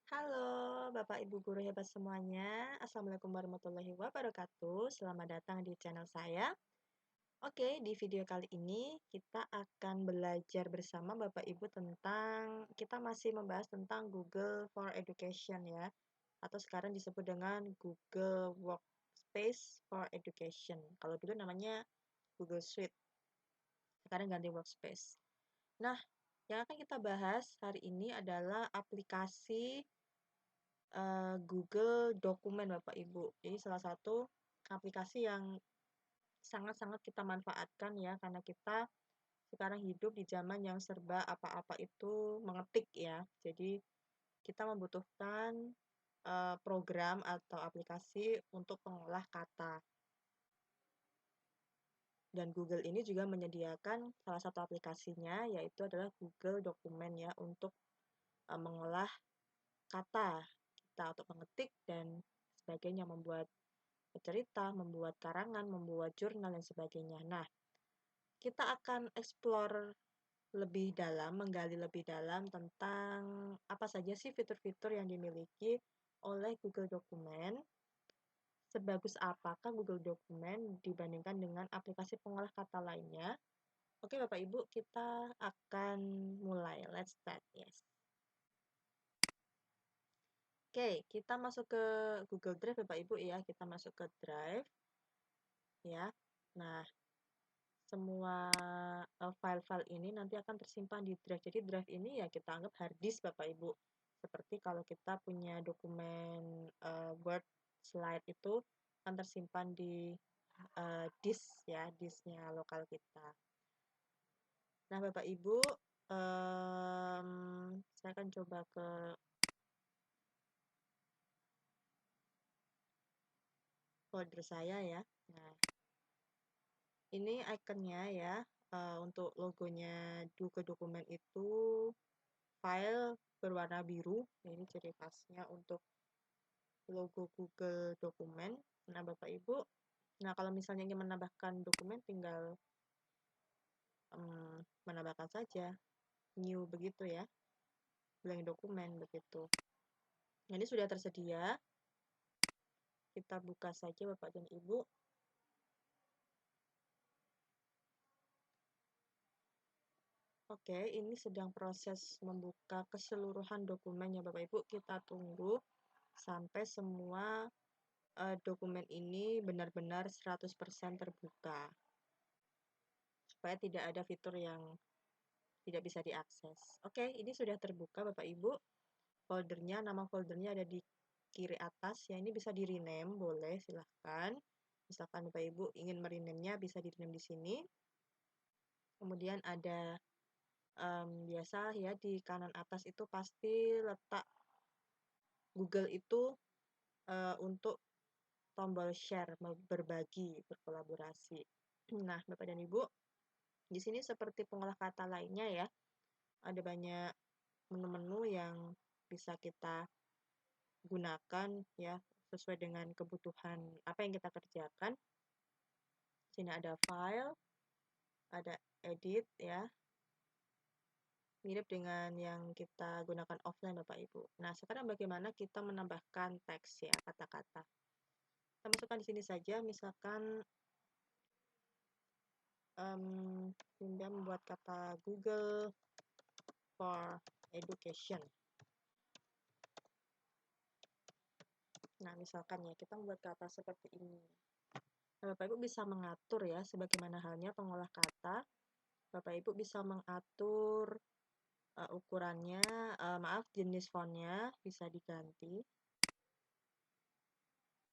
Halo, Bapak Ibu guru hebat semuanya. Assalamualaikum warahmatullahi wabarakatuh. Selamat datang di channel saya. Oke, di video kali ini kita akan belajar bersama Bapak Ibu kita masih membahas tentang Google for Education ya, atau sekarang disebut dengan Google Workspace for Education. Kalau dulu namanya Google Suite, sekarang ganti Workspace. Nah, yang akan kita bahas hari ini adalah aplikasi Google Dokumen Bapak Ibu. Ini salah satu aplikasi yang sangat-sangat kita manfaatkan ya, karena kita sekarang hidup di zaman yang serba apa-apa itu mengetik ya. Jadi kita membutuhkan program atau aplikasi untuk pengolah kata. Dan Google ini juga menyediakan salah satu aplikasinya, yaitu adalah Google Dokumen ya, untuk mengolah kata kita untuk mengetik dan sebagainya, membuat cerita, membuat karangan, membuat jurnal, dan sebagainya. Nah, kita akan explore lebih dalam, menggali lebih dalam tentang apa saja sih fitur-fitur yang dimiliki oleh Google Dokumen, sebagus apakah Google Dokumen dibandingkan dengan aplikasi pengolah kata lainnya. Oke, Bapak Ibu, kita akan mulai. Let's start, yes. Oke, kita masuk ke Google Drive, Bapak Ibu ya. Kita masuk ke Drive, ya. Nah, semua file-file ini nanti akan tersimpan di drive. Jadi drive ini ya kita anggap hard disk Bapak Ibu. Seperti kalau kita punya dokumen Word slide itu akan tersimpan di disk ya, disknya lokal kita. Nah Bapak Ibu, saya akan coba ke folder saya ya. Nah, ini ikonnya ya, untuk logonya Google Dokumen itu file berwarna biru. Ini ciri khasnya untuk logo Google Dokumen. Nah, Bapak Ibu, nah kalau misalnya ingin menambahkan dokumen, tinggal menambahkan saja new begitu ya, blank dokumen begitu. Nah, ini sudah tersedia. Kita buka saja Bapak dan Ibu. Oke, ini sedang proses membuka keseluruhan dokumennya Bapak Ibu. Kita tunggu sampai semua dokumen ini benar-benar 100% terbuka. Supaya tidak ada fitur yang tidak bisa diakses. Oke, ini sudah terbuka Bapak Ibu. Foldernya, nama foldernya ada di kiri atas ya. Ini bisa di-rename, boleh silahkan. Misalkan Bapak Ibu ingin merename-nya bisa di-rename di sini. Kemudian ada biasa ya di kanan atas itu pasti letak Google itu untuk tombol share, berbagi, berkolaborasi. Nah, Bapak dan Ibu, di sini seperti pengolah kata lainnya ya, ada banyak menu-menu yang bisa kita gunakan ya sesuai dengan kebutuhan apa yang kita kerjakan. Di sini ada file, ada edit ya. Mirip dengan yang kita gunakan offline Bapak Ibu. Nah, sekarang bagaimana kita menambahkan teks ya, kata-kata. Kita masukkan di sini saja, misalkan Linda membuat kata Google for Education. Nah, misalkan ya, kita membuat kata seperti ini. Nah, Bapak Ibu bisa mengatur ya, sebagaimana halnya pengolah kata. Bapak Ibu bisa mengatur ukurannya, maaf, jenis fontnya bisa diganti.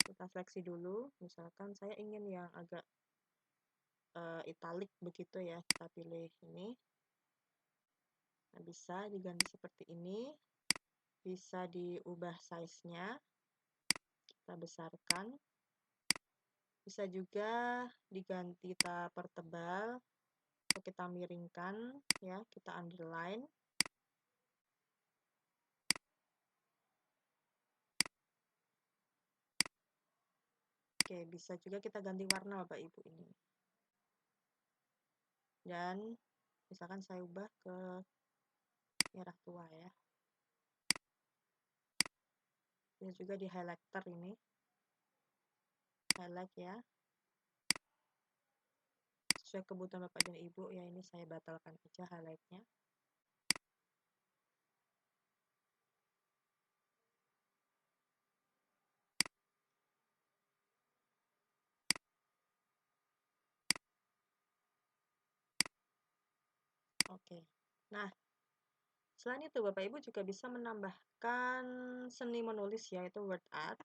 Kita seleksi dulu, misalkan saya ingin yang agak italic begitu ya, kita pilih ini. Nah, bisa diganti seperti ini, bisa diubah size-nya, kita besarkan. Bisa juga diganti kita pertebal, atau kita miringkan, ya, kita underline. Oke, bisa juga kita ganti warna Bapak Ibu ini. Dan misalkan saya ubah ke merah tua ya. Bisa juga di highlighter ini. Highlight ya. Sesuai kebutuhan Bapak dan Ibu ya, ini saya batalkan aja highlightnya. Oke. Nah, selain itu Bapak Ibu juga bisa menambahkan seni menulis ya, itu word art.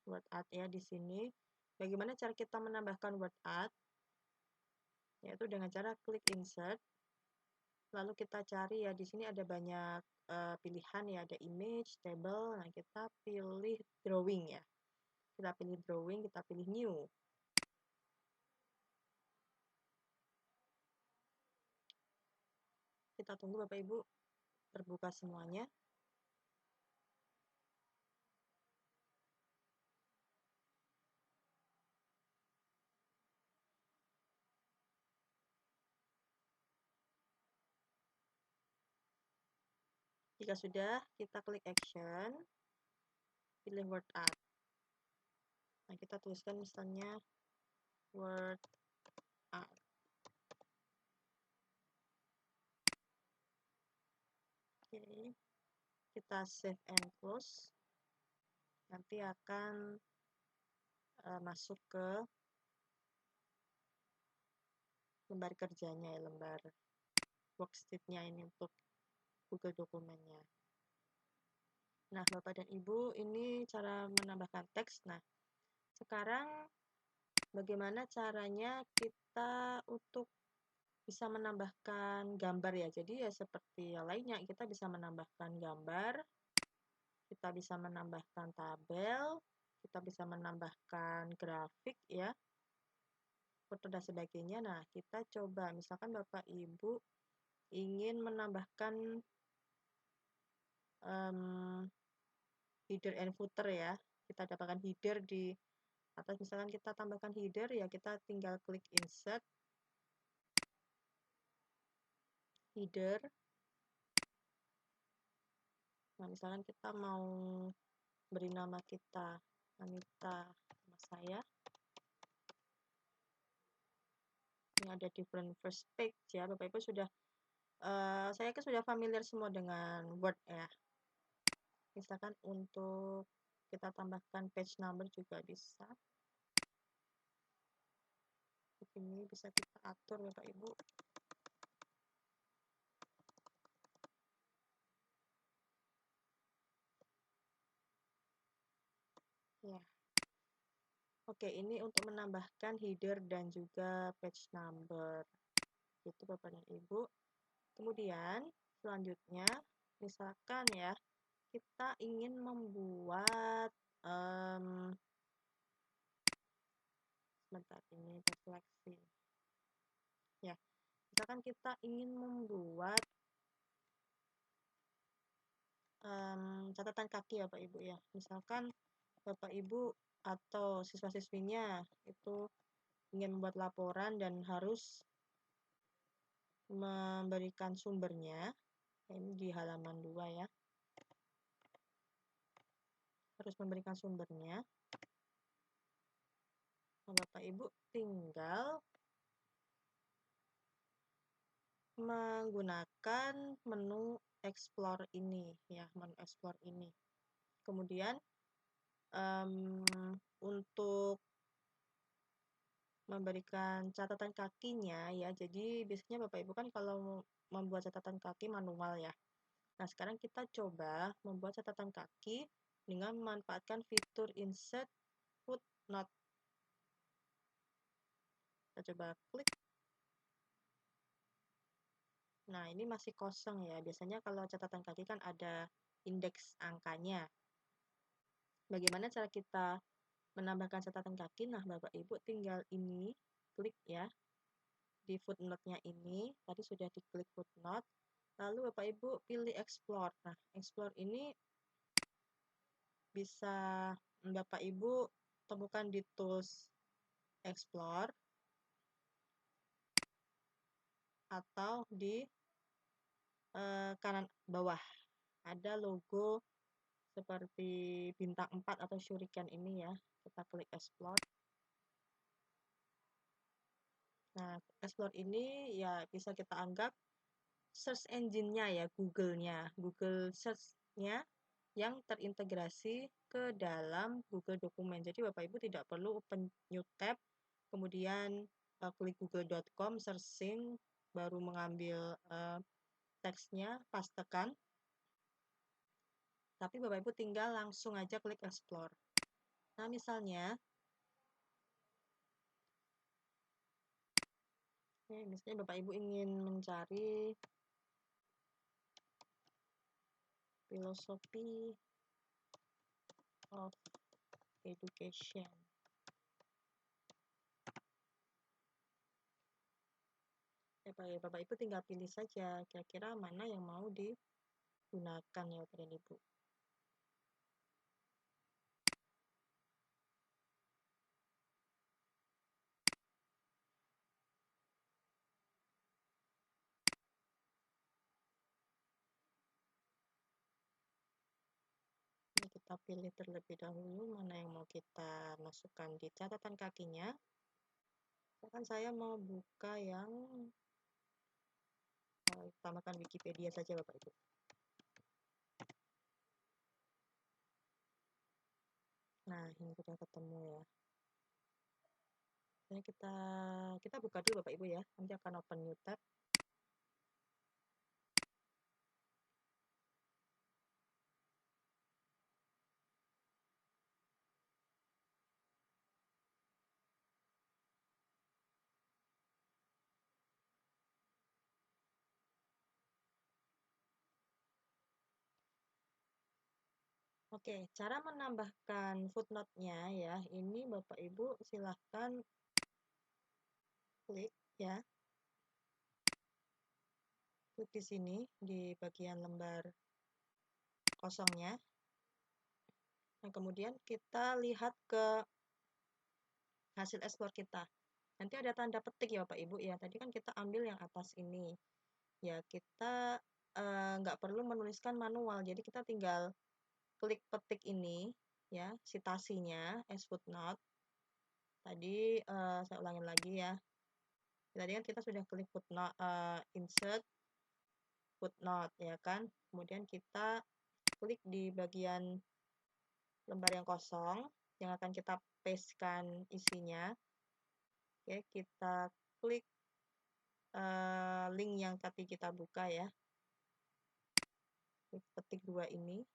Word art ya di sini. Bagaimana cara kita menambahkan word art? Yaitu dengan cara klik insert. Lalu kita cari ya, di sini ada banyak pilihan ya, ada image, table. Nah, kita pilih drawing ya. Kita pilih drawing, kita pilih new. Kita tunggu Bapak Ibu terbuka semuanya. Jika sudah, kita klik action, pilih word art. Nah, kita tuliskan misalnya word art. Oke, kita save and close. Nanti akan masuk ke lembar kerjanya ya, lembar worksheet-nya ini untuk Google dokumennya. Nah, Bapak dan Ibu, ini cara menambahkan teks. Nah, sekarang bagaimana caranya kita untuk bisa menambahkan gambar ya. Jadi ya seperti yang lainnya, kita bisa menambahkan gambar, kita bisa menambahkan tabel, kita bisa menambahkan grafik ya, foto dan sebagainya. Nah, kita coba misalkan Bapak Ibu ingin menambahkan header and footer ya. Kita dapatkan header di atas, misalkan kita tambahkan header ya, kita tinggal klik insert, header. Nah, misalkan kita mau beri nama kita Anita, nama saya. Ini ada different first page ya, Bapak Ibu sudah saya kan sudah familiar semua dengan Word ya. Misalkan untuk kita tambahkan page number juga bisa. Ini bisa kita atur Bapak Ibu. Ya. Oke, ini untuk menambahkan header dan juga page number. Itu Bapak dan Ibu. Kemudian selanjutnya, misalkan ya, kita ingin membuat sebentar, ini seleksi. Ya, misalkan kita ingin membuat catatan kaki ya Bapak Ibu ya. Misalkan Bapak Ibu atau siswa-siswinya itu ingin membuat laporan dan harus memberikan sumbernya. Ini di halaman 2 ya. Harus memberikan sumbernya. Nah, Bapak Ibu tinggal menggunakan menu explore ini ya, menu explore ini. Kemudian untuk memberikan catatan kakinya ya, jadi biasanya Bapak Ibu kan kalau membuat catatan kaki manual ya. Nah, sekarang kita coba membuat catatan kaki dengan memanfaatkan fitur insert footnote. Kita coba klik. Nah, ini masih kosong ya. Biasanya kalau catatan kaki kan ada indeks angkanya. Bagaimana cara kita menambahkan catatan kaki? Nah, Bapak Ibu tinggal ini, klik ya, di footnote-nya ini. Tadi sudah diklik footnote. Lalu Bapak Ibu pilih explore. Nah, explore ini bisa Bapak Ibu temukan di tools explore atau di kanan bawah ada logo seperti bintang 4 atau shuriken ini ya. Kita klik explore. Nah, explore ini ya bisa kita anggap search engine-nya ya, Google-nya. Google Search-nya yang terintegrasi ke dalam Google Dokumen. Jadi Bapak Ibu tidak perlu open new tab, kemudian klik google.com, searching, baru mengambil teksnya, pastekan. Tapi Bapak Ibu tinggal langsung aja klik explore. Nah, misalnya Bapak Ibu ingin mencari filosofi of education. Bapak Ibu tinggal pilih saja kira-kira mana yang mau digunakan ya Bapak dan Ibu. Ini kita pilih terlebih dahulu mana yang mau kita masukkan di catatan kakinya. Misalkan saya mau buka yang utamakan Wikipedia saja Bapak Ibu. Nah, ini sudah ketemu ya. Ini kita buka dulu Bapak Ibu ya. Nanti akan open new tab. Oke, cara menambahkan footnote-nya ya, ini Bapak Ibu silahkan klik ya. Klik di sini di bagian lembar kosongnya. Nah, kemudian kita lihat ke hasil ekspor kita. Nanti ada tanda petik ya Bapak Ibu ya. Tadi kan kita ambil yang atas ini. Ya, kita nggak perlu menuliskan manual. Jadi kita tinggal klik petik ini ya, citasinya as footnote. Tadi saya ulangin lagi ya. Tadi kan kita sudah klik footnote, insert footnote ya kan. Kemudian kita klik di bagian lembar yang kosong yang akan kita pastekan isinya. Oke, kita klik link yang tadi kita buka ya. Klik petik 2 ini.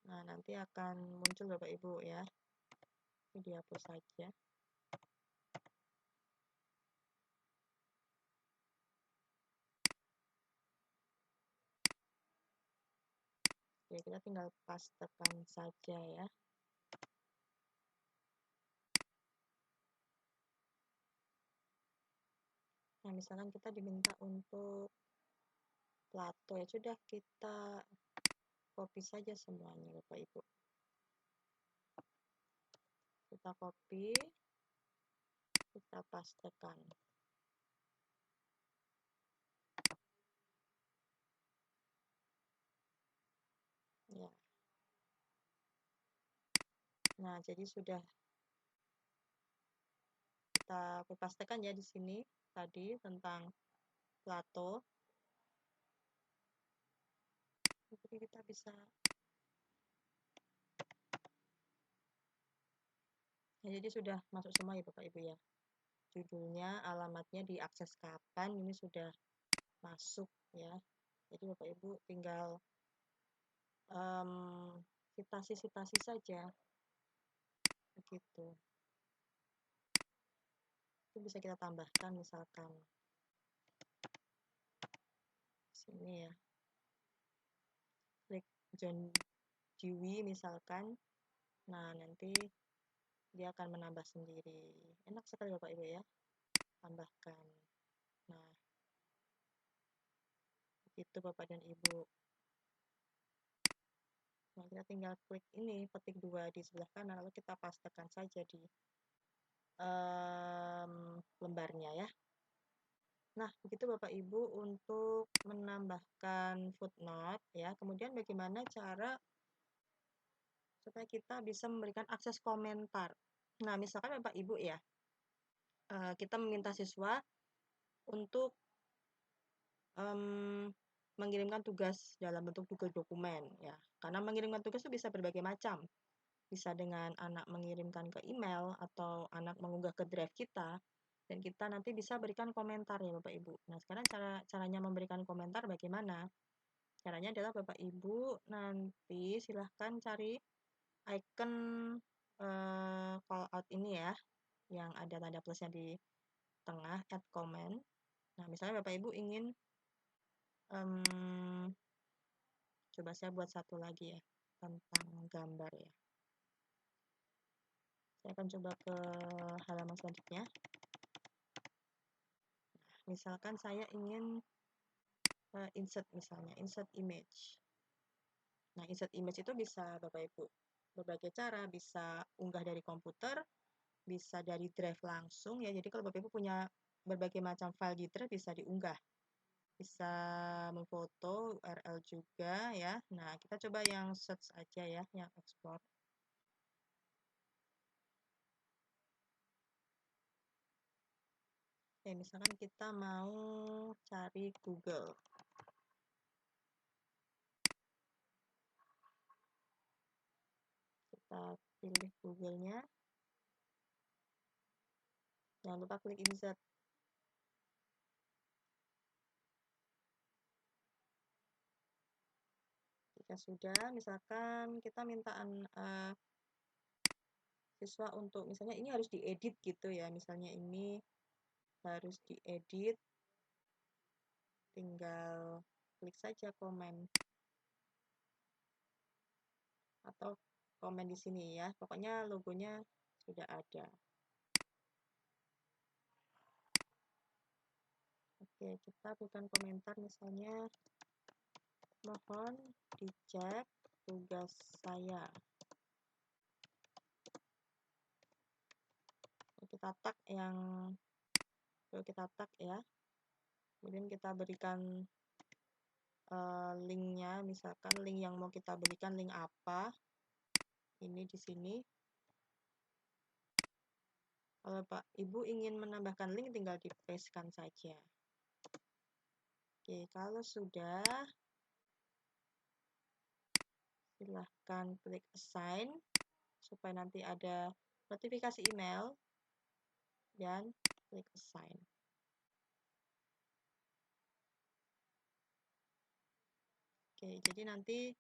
Nah, nanti akan muncul Bapak Ibu ya. Ini dihapus saja. Oke, kita tinggal pastekan saja ya. Nah, misalkan kita diminta untuk Plato ya sudah kita copy saja semuanya Bapak Ibu. Kita copy, kita pastekan. Ya. Nah, jadi sudah kita pastekan ya di sini tadi tentang Plato. Jadi kita bisa ya, jadi sudah masuk semua ya Bapak Ibu ya. Judulnya, alamatnya, diakses kapan, ini sudah masuk ya. Jadi Bapak Ibu tinggal citasi-citasi saja. Begitu. Itu bisa kita tambahkan misalkan sini ya. Klik John Dewey misalkan. Nah, nanti dia akan menambah sendiri. Enak sekali Bapak Ibu ya. Tambahkan. Nah, itu Bapak dan Ibu. Nah, kita tinggal klik ini, petik 2 di sebelah kanan, lalu kita pastekan saja di lembarnya ya. Nah, begitu Bapak Ibu untuk menambahkan footnote ya. Kemudian bagaimana cara supaya kita bisa memberikan akses komentar. Nah, misalkan Bapak Ibu ya, kita meminta siswa untuk mengirimkan tugas dalam bentuk Google dokumen ya. Karena mengirimkan tugas itu bisa berbagai macam. Bisa dengan anak mengirimkan ke email atau anak mengunggah ke drive kita dan kita nanti bisa berikan komentar ya Bapak Ibu. Nah, sekarang caranya memberikan komentar bagaimana? Caranya adalah Bapak Ibu nanti silahkan cari icon call out ini ya, yang ada tanda plusnya di tengah, add comment. Nah, misalnya Bapak Ibu ingin coba saya buat satu lagi ya, tentang gambar ya. Saya akan coba ke halaman selanjutnya. Misalkan saya ingin insert misalnya, insert image. Nah, insert image itu bisa Bapak Ibu berbagai cara, bisa unggah dari komputer, bisa dari drive langsung ya. Jadi kalau Bapak Ibu punya berbagai macam file di drive bisa diunggah. Bisa memfoto URL juga ya. Nah, kita coba yang search aja ya, yang explore. Oke, misalkan kita mau cari Google. Kita pilih Google-nya. Jangan lupa klik insert. Jika sudah, misalkan kita minta siswa untuk, misalnya ini harus diedit gitu ya, misalnya ini harus diedit, tinggal klik saja komen atau komen di sini ya, pokoknya logonya sudah ada. Oke, kita berikan komentar misalnya, mohon dicek tugas saya. Kita tag kita tag ya. Kemudian kita berikan linknya, misalkan link yang mau kita berikan link apa. Ini di sini. Kalau Pak Ibu ingin menambahkan link tinggal di-paste-kan saja. Oke, kalau sudah silahkan klik assign supaya nanti ada notifikasi email dan klik assign. Oke, jadi nanti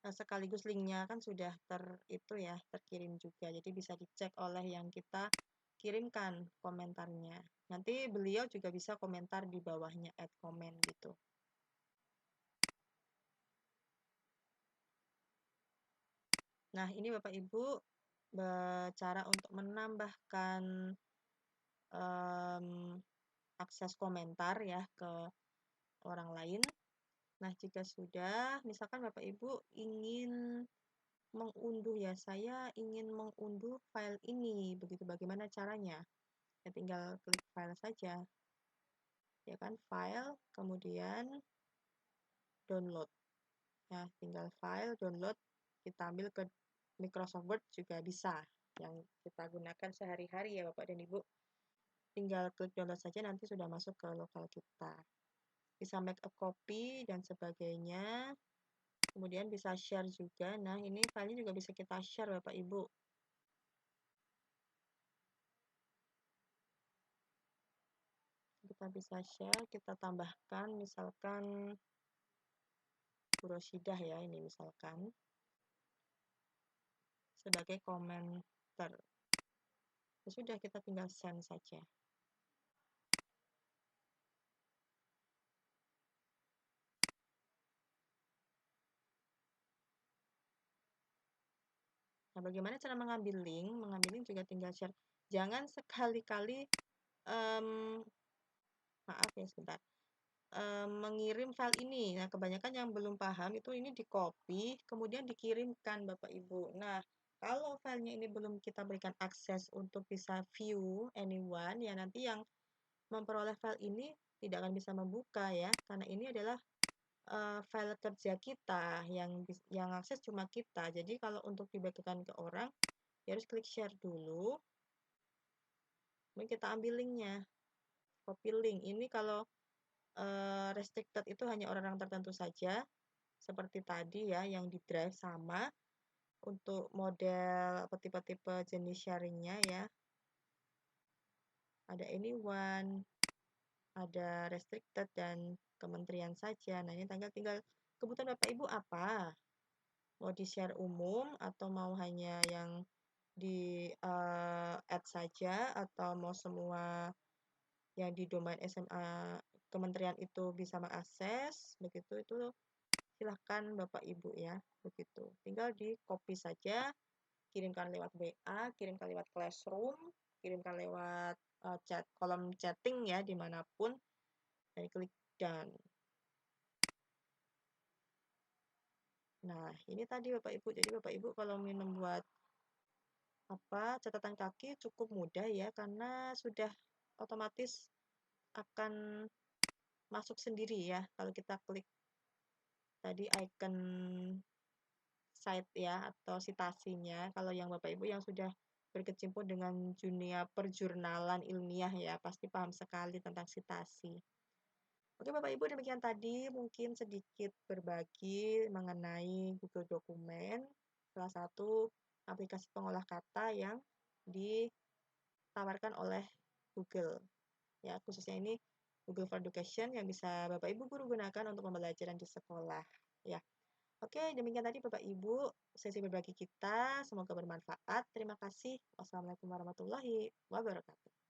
sekaligus linknya kan sudah terkirim juga, jadi bisa dicek oleh yang kita kirimkan komentarnya. Nanti beliau juga bisa komentar di bawahnya, add comment gitu. Nah, ini Bapak Ibu cara untuk menambahkan akses komentar ya ke orang lain. Nah, jika sudah, misalkan Bapak Ibu ingin mengunduh ya, saya ingin mengunduh file ini, begitu bagaimana caranya? Ya, tinggal klik file saja, ya kan, file, kemudian download. Ya, tinggal file, download, kita ambil ke Microsoft Word juga bisa, yang kita gunakan sehari-hari ya Bapak dan Ibu. Tinggal klik download saja, nanti sudah masuk ke lokal kita. Bisa make a copy dan sebagainya. Kemudian bisa share juga. Nah, ini filenya juga bisa kita share Bapak Ibu. Kita bisa share, kita tambahkan misalkan Bu Rosidah ya, ini misalkan sebagai komentar. Ya sudah, kita tinggal send saja. Nah, bagaimana cara mengambil link? Mengambil link juga tinggal share. Jangan sekali-kali, maaf ya sebentar, mengirim file ini. Nah, kebanyakan yang belum paham itu ini di-copy, kemudian dikirimkan Bapak Ibu. Nah, kalau filenya ini belum kita berikan akses untuk bisa view anyone, ya nanti yang memperoleh file ini tidak akan bisa membuka ya, karena ini adalah file kerja kita yang akses cuma kita. Jadi kalau untuk dibagikan ke orang, ya harus klik share dulu, kemudian kita ambil linknya, copy link. Ini kalau restricted itu hanya orang-orang tertentu saja, seperti tadi ya, yang di drive sama. Untuk model tipe-tipe jenis sharingnya ya, ada anyone, ada restricted, dan kementerian saja. Nah, ini tinggal kebutuhan Bapak Ibu apa? Mau di-share umum atau mau hanya yang di add saja, atau mau semua yang di domain SMA kementerian itu bisa mengakses, begitu itu silahkan Bapak Ibu ya, begitu. Tinggal di copy saja, kirimkan lewat WA, kirimkan lewat Classroom, kirimkan lewat kolom chatting ya dimanapun, dan klik done. Nah, ini tadi Bapak Ibu. Jadi Bapak Ibu kalau ingin membuat catatan kaki cukup mudah ya, karena sudah otomatis akan masuk sendiri ya kalau kita klik tadi icon site ya atau citasinya. Kalau yang Bapak Ibu yang sudah berkecimpung dengan dunia perjurnalan ilmiah ya, pasti paham sekali tentang citasi. Oke Bapak Ibu, demikian tadi mungkin sedikit berbagi mengenai Google Dokumen, salah satu aplikasi pengolah kata yang ditawarkan oleh Google. Ya, khususnya ini Google for Education yang bisa Bapak Ibu guru gunakan untuk pembelajaran di sekolah. Ya. Oke, demikian tadi Bapak Ibu sesi berbagi kita. Semoga bermanfaat. Terima kasih. Wassalamualaikum warahmatullahi wabarakatuh.